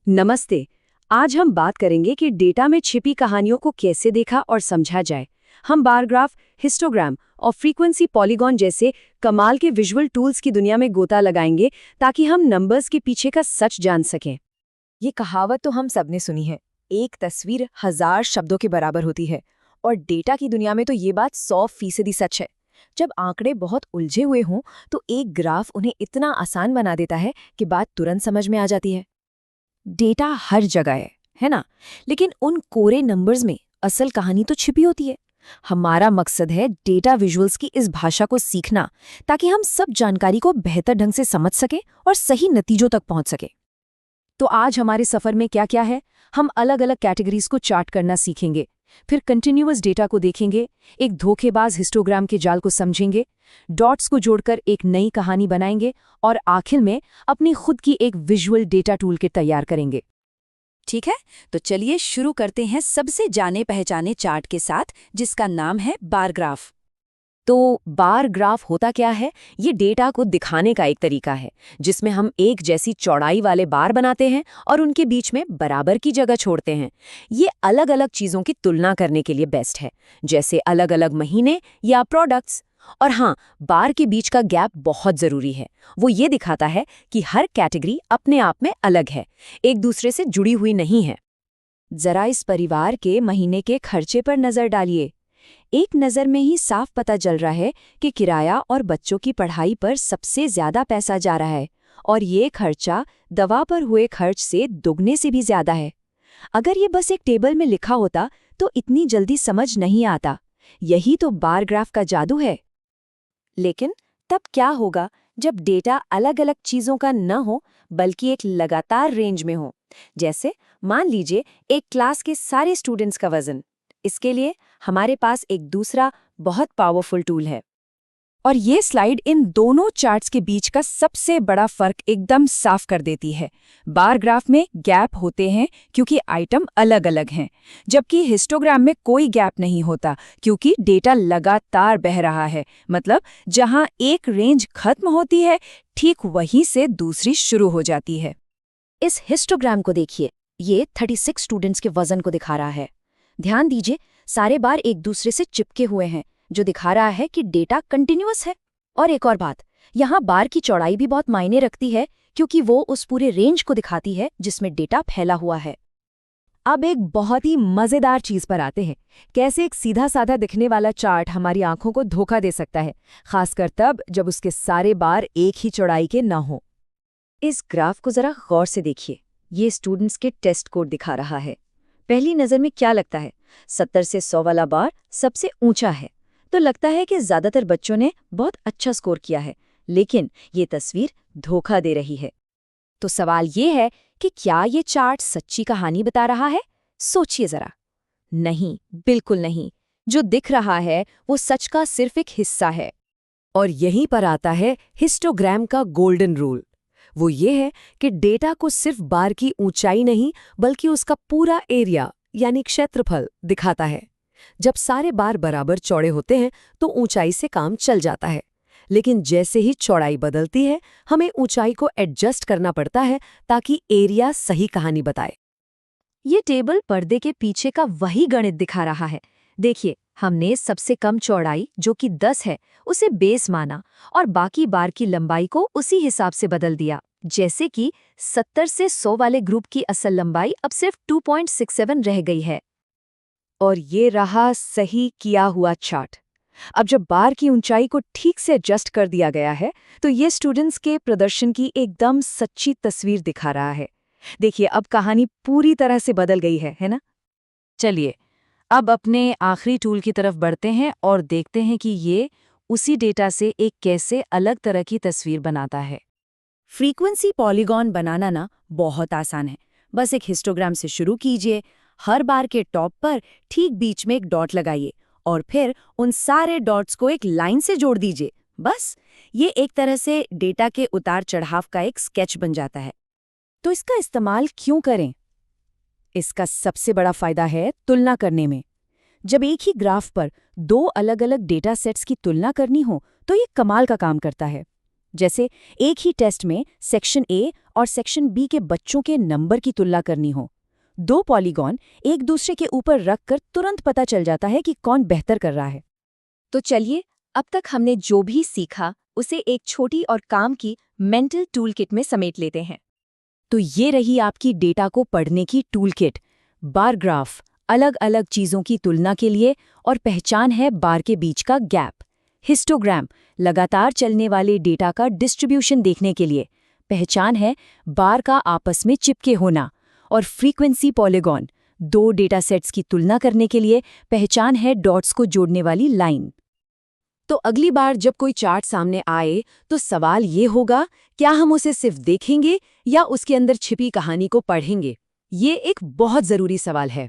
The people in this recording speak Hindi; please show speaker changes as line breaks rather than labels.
नमस्ते। आज हम बात करेंगे कि डेटा में छिपी कहानियों को कैसे देखा और समझा जाए। हम बार ग्राफ, हिस्टोग्राम और फ्रीक्वेंसी पॉलीगॉन जैसे कमाल के विजुअल टूल्स की दुनिया में गोता लगाएंगे ताकि हम नंबर्स के पीछे का सच जान सकें।
ये कहावत तो हम सबने सुनी है, एक तस्वीर 1000 शब्दों के बराबर होती है। और डेटा की दुनिया में तो ये बात 100% सच है। जब आंकड़े बहुत उलझे हुए हों तो एक ग्राफ उन्हें इतना आसान बना देता है कि बात तुरंत समझ में आ जाती है। डेटा हर जगह है ना? लेकिन उन कोरे नंबर्स में असल कहानी तो छिपी होती है। हमारा मकसद है डेटा विजुअल्स की इस भाषा को सीखना, ताकि हम सब जानकारी को बेहतर ढंग से समझ सकें और सही नतीजों तक पहुंच सकें।
तो आज हमारे सफर में क्या क्या है? हम अलग अलग कैटेगरीज को चार्ट करना सीखेंगे, फिर कंटिन्यूअस डेटा को देखेंगे, एक धोखेबाज हिस्टोग्राम के जाल को समझेंगे, डॉट्स को जोड़कर एक नई कहानी बनाएंगे और आखिर में अपनी खुद की एक विजुअल डेटा टूल किट तैयार करेंगे।
ठीक है, तो चलिए शुरू करते हैं सबसे जाने पहचाने चार्ट के साथ, जिसका नाम है बार ग्राफ।
तो बार ग्राफ होता क्या है? ये डेटा को दिखाने का एक तरीका है जिसमें हम एक जैसी चौड़ाई वाले बार बनाते हैं और उनके बीच में बराबर की जगह छोड़ते हैं। ये अलग अलग चीज़ों की तुलना करने के लिए बेस्ट है, जैसे अलग अलग महीने या प्रोडक्ट्स। और हाँ, बार के बीच का गैप बहुत ज़रूरी है। वो ये दिखाता है कि हर कैटेगरी अपने आप में अलग है, एक दूसरे से जुड़ी हुई नहीं है।
जरा इस परिवार के महीने के खर्चे पर नज़र डालिए। एक नज़र में ही साफ पता चल रहा है कि किराया और बच्चों की पढ़ाई पर सबसे ज्यादा पैसा जा रहा है, और ये खर्चा दवा पर हुए खर्च से दुगने से भी ज्यादा है। अगर ये बस एक टेबल में लिखा होता तो इतनी जल्दी समझ नहीं आता। यही तो बार ग्राफ का जादू है। लेकिन तब क्या होगा जब डेटा अलग अलग चीजों का न हो, बल्कि एक लगातार रेंज में हो? जैसे मान लीजिए एक क्लास के सारे स्टूडेंट्स का वजन। इसके लिए हमारे पास एक दूसरा बहुत पावरफुल टूल है।
और ये स्लाइड इन दोनों चार्ट्स के बीच का सबसे बड़ा फर्क एकदम साफ कर देती है। बार ग्राफ में गैप होते हैं क्योंकि आइटम अलग अलग हैं, जबकि हिस्टोग्राम में कोई गैप नहीं होता क्योंकि डेटा लगातार बह रहा है। मतलब जहां एक रेंज खत्म होती है, ठीक वहीं से दूसरी शुरू हो जाती है।
इस हिस्टोग्राम को देखिए, ये 36 स्टूडेंट्स के वजन को दिखा रहा है। ध्यान दीजिए, सारे बार एक दूसरे से चिपके हुए हैं, जो दिखा रहा है कि डेटा कंटिन्यूअस है। और एक और बात, यहाँ बार की चौड़ाई भी बहुत मायने रखती है, क्योंकि वो उस पूरे रेंज को दिखाती है जिसमें डेटा फैला हुआ है।
अब एक बहुत ही मजेदार चीज पर आते हैं, कैसे एक सीधा साधा दिखने वाला चार्ट हमारी आंखों को धोखा दे सकता है, खासकर तब जब उसके सारे बार एक ही चौड़ाई के न हो। इस ग्राफ को जरा गौर से देखिए। ये स्टूडेंट्स के टेस्ट कोड दिखा रहा है। पहली नज़र में क्या लगता है? 70 से 100 वाला बार सबसे ऊंचा है, तो लगता है कि ज्यादातर बच्चों ने बहुत अच्छा स्कोर किया है। लेकिन ये तस्वीर धोखा दे रही है।
तो सवाल ये है कि क्या ये चार्ट सच्ची कहानी बता रहा है? सोचिए जरा। नहीं, बिल्कुल नहीं। जो दिख रहा है वो सच का सिर्फ एक हिस्सा है।
और यहीं पर आता है हिस्टोग्राम का गोल्डन रूल। वो ये है कि डेटा को सिर्फ बार की ऊंचाई नहीं, बल्कि उसका पूरा एरिया यानी क्षेत्रफल दिखाता है। जब सारे बार बराबर चौड़े होते हैं तो ऊंचाई से काम चल जाता है, लेकिन जैसे ही चौड़ाई बदलती है, हमें ऊंचाई को एडजस्ट करना पड़ता है ताकि एरिया सही कहानी बताए।
ये टेबल पर्दे के पीछे का वही गणित दिखा रहा है। देखिए, हमने सबसे कम चौड़ाई, जो कि 10 है, उसे बेस माना और बाकी बार की लंबाई को उसी हिसाब से बदल दिया। जैसे कि 70 से 100 वाले ग्रुप की असल लंबाई अब सिर्फ 2.67 रह गई है।
और ये रहा सही किया हुआ चार्ट। अब जब बार की ऊंचाई को ठीक से एडजस्ट कर दिया गया है, तो ये स्टूडेंट्स के प्रदर्शन की एकदम सच्ची तस्वीर दिखा रहा है। देखिए, अब कहानी पूरी तरह से बदल गई है ना? चलिए, अब अपने आखिरी टूल की तरफ बढ़ते हैं और देखते हैं कि ये उसी डेटा से एक कैसे अलग तरह की तस्वीर बनाता है।
फ्रीक्वेंसी पॉलीगॉन बनाना ना बहुत आसान है। बस एक हिस्टोग्राम से शुरू कीजिए। हर बार के टॉप पर ठीक बीच में एक डॉट लगाइए और फिर उन सारे डॉट्स को एक लाइन से जोड़ दीजिए। बस ये एक तरह से डेटा के उतार चढ़ाव का एक स्केच बन जाता है।
तो इसका इस्तेमाल क्यों करें? इसका सबसे बड़ा फायदा है तुलना करने में। जब एक ही ग्राफ पर दो अलग अलग डेटा सेट्स की तुलना करनी हो, तो ये कमाल का काम करता है।
जैसे एक ही टेस्ट में सेक्शन ए और सेक्शन बी के बच्चों के नंबर की तुलना करनी हो। 2 पॉलीगॉन एक दूसरे के ऊपर रखकर तुरंत पता चल जाता है कि कौन बेहतर कर रहा है।
तो चलिए, अब तक हमने जो भी सीखा उसे एक छोटी और काम की मेंटल टूल किट में समेट लेते हैं।
तो ये रही आपकी डेटा को पढ़ने की टूल किट। बार ग्राफ अलग अलग चीज़ों की तुलना के लिए, और पहचान है बार के बीच का गैप। हिस्टोग्राम लगातार चलने वाले डेटा का डिस्ट्रीब्यूशन देखने के लिए, पहचान है बार का आपस में चिपके होना। और फ्रीक्वेंसी पॉलीगॉन 2 डेटा सेट्स की तुलना करने के लिए, पहचान है डॉट्स को जोड़ने वाली लाइन।
तो अगली बार जब कोई चार्ट सामने आए तो सवाल ये होगा, क्या हम उसे सिर्फ देखेंगे या उसके अंदर छिपी कहानी को पढ़ेंगे? ये एक बहुत ज़रूरी सवाल है।